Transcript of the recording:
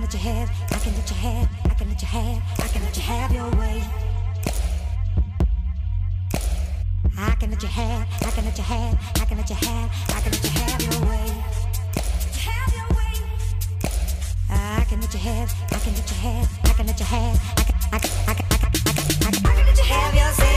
let you have, I can let you have, I can let you have, I can let you have your way. I can let you have, I can let you have, I can let you have, I can let you have your way. Have your way. I can let you have, I can let you have, I can let you have, I can let you have your say.